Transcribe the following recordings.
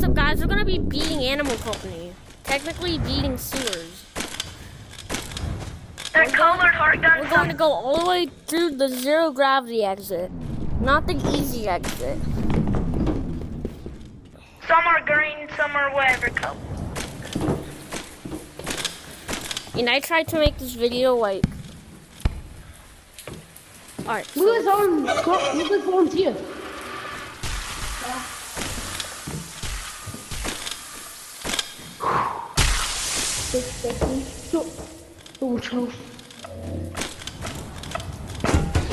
what's up, guys? We're gonna be beating Animal Company. Technically beating sewers. That colored heart gun. We're going to go all the way through the zero gravity exit, not the easy exit. Some are green, some are whatever color. And I tried to make this video like. Alright. So Lucas volunteer.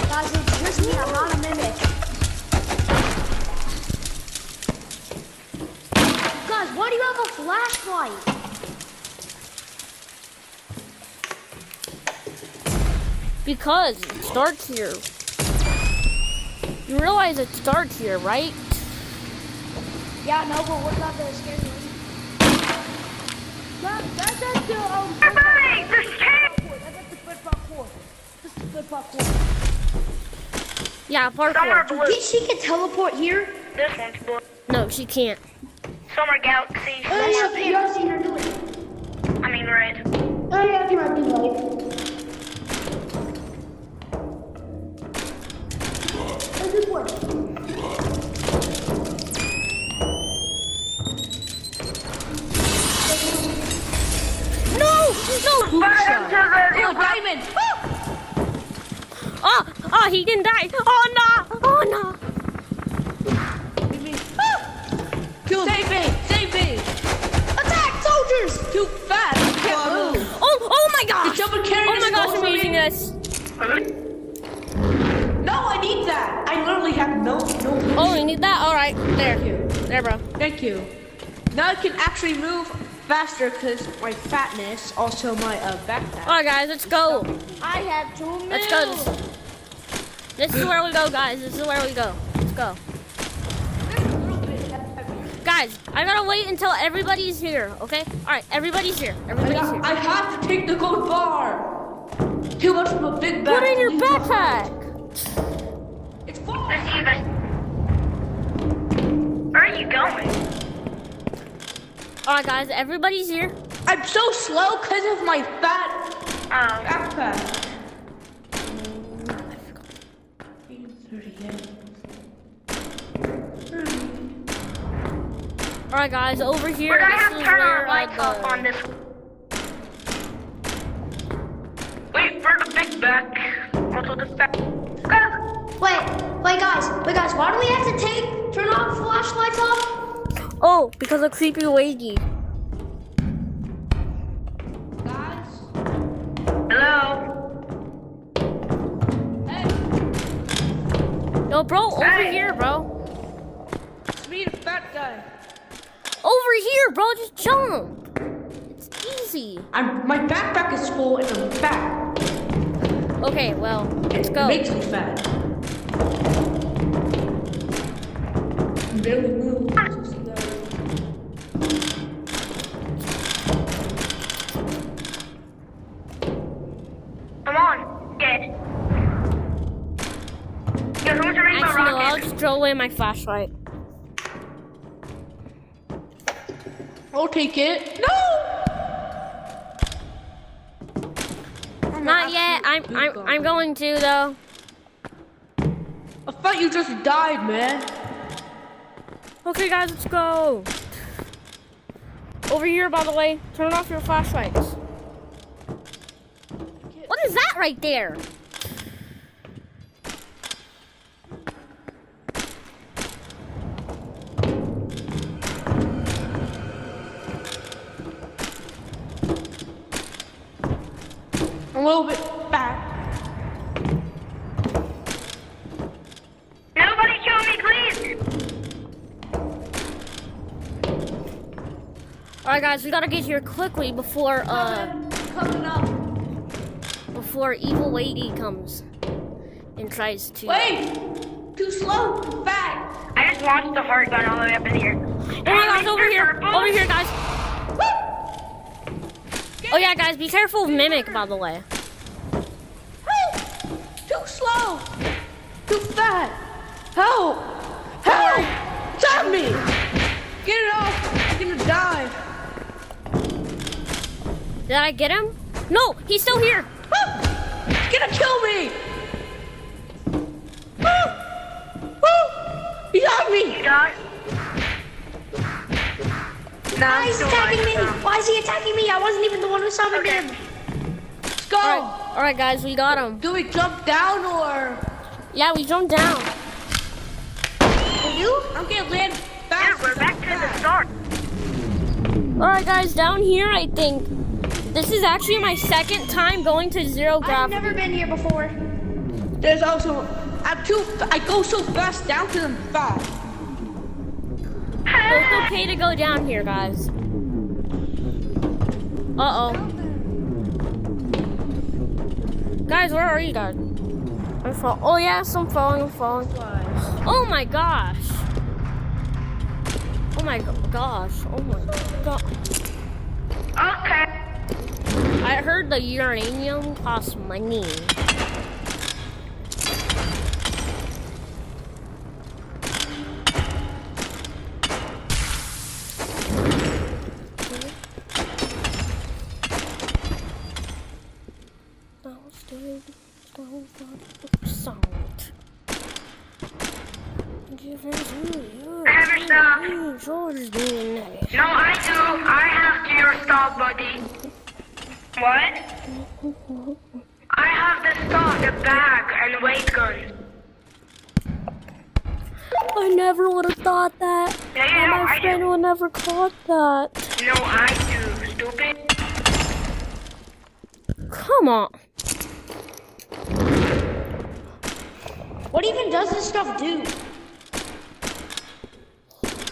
Guys, it's just me. I'm not a mimic. Guys, why do you have a flashlight? because it starts here. You realize it starts here, right? Yeah, no, but what about the scary lady? That's at the Everybody, there's kids! That's at the foot parkour. This is the foot parkour. Yeah, Some are parkour. blue. Think she can teleport here? This one's blue. No, she can't. Some are galaxy. Some Oh, are yeah, pink. you already seen her do it. I mean red. Oh yeah, I might be right. Does this work? No! Fire to the Oh, diamond! Oh, he can die. Oh no! Oh no! Kill him. Save me! Save me! Attack, soldiers! Too fast! I can't move! Oh my gosh! Did someone carry Oh this my gosh, gold I'm for me? using this. No, I need that! I literally have no. Oh, you need that? Alright, there. Thank you. There, bro. Thank you. Now I can actually move faster because my fatness, also my backpack. Alright, guys, let's go. I have 2 minutes. Let's go. This is where we go, guys. This is where we go. Let's go. Guys, I gotta wait until everybody's here, okay? Alright, everybody's here. Everybody's here. I have to take the gold bar! Too much of a big bag. Put it in your to leave backpack. It's full! Let's see this. Where are you going? Alright, guys, everybody's here. I'm so slow because of my fat backpack. 38. Alright, guys, over here. We're gonna This have to is turn our where lights off on this. Wait for the big back. Also the back. Wait, guys, why do we have to turn our flashlights off? Oh, because of creepy lady. Guys, Hello. hey, Yo, bro, over Hey. here, bro. it's me, the fat guy. Over here, bro. Just jump. It's easy. My backpack is full and I'm fat. Okay, well, let's go. It makes me fat. I barely move. Come on. Get it. Yo, who's ready for Actually, no, I'll rocket? just throw away my flashlight. I'll take it. No! Not yet. I'm going to though. I thought you just died, man. Okay, guys, let's go. Over here, by the way. Turn off your flashlights. What is that right there? A little bit fat. Nobody kill me, please. Alright, guys, we gotta get here quickly before Coming up. before evil lady comes and tries to. Wait! Too slow. Too fat. I just launched the heart gun all the way up in here. Oh my gosh, over here! Over here, guys! Oh yeah, guys, be careful of Mimic, by the way. Too slow. Too fat. Help! Help! Stop me! Get it off gonna die. Did I get him? No, he's still here. He's gonna kill me. He's on me. Guys. Nah, Why is he attacking me? Why is he attacking me? I wasn't even the one who summoned him. Let's go. All right, guys, we got him. Do we jump down or? Yeah, we jumped down. You? I'm gonna land Dude, fast. we're back to the start. All right, guys, down here, I think this is actually my second time going to zero I've gravity. never been here before. There's also I go so fast down to them fast. It's okay to go down here, guys. Uh-oh. Guys, where are you guys? I'm falling. Oh, yes, I'm falling. Oh, my gosh. Oh, my gosh. Oh, my god. Okay. I heard the uranium costs money. Have your stuff. No, I do. I have your stuff, buddy. What? I have the stuff, the bag, and weight gun. I never would have thought that. Yeah, My I friend do. would never caught that. No, I do, stupid. Come on. What even does this stuff do?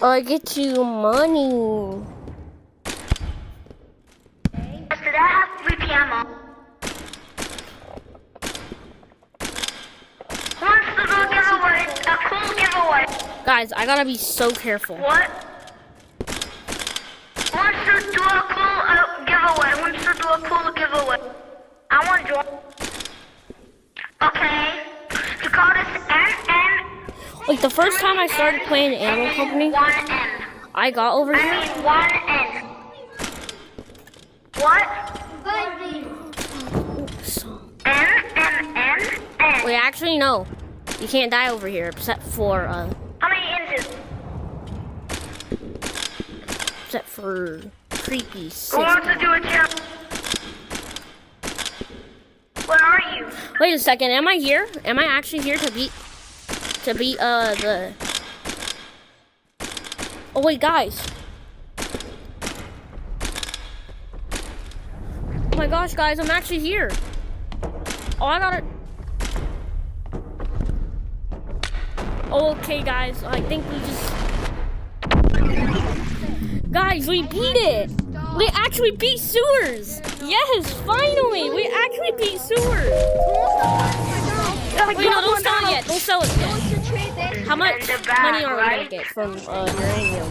I get you money. Yes, did I have 3 ammo? Who wants to do a giveaway? A cool giveaway. Guys, I gotta be so careful. What? Who wants to do a cool giveaway? Who wants to do a cool giveaway? I want to join. Okay. To call this NN. Like the first time I started playing Animal Company, 1N. I got over here. I mean 1N. What? N. Wait, actually no. You can't die over here except for How many inches? creepy Who 60. wants to do a jump? Where are you? Wait a second, am I here? Am I actually here to beat the Oh wait, guys. Oh my gosh, guys, I'm actually here. Oh, I got it. Okay, guys, I think we just... Guys, we beat it! We actually beat sewers! Yes, finally! We actually beat sewers! Wait, no, don't sell it yet. Don't sell it yet. How much money are we gonna get from uranium?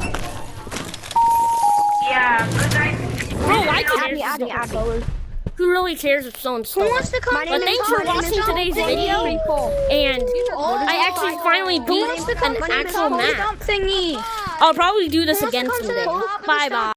Yeah, because Bro, I cares. Who really cares if someone's stolen? But thanks for watching today's video, and I actually finally beat an actual map. I'll probably do this again someday. Bye bye.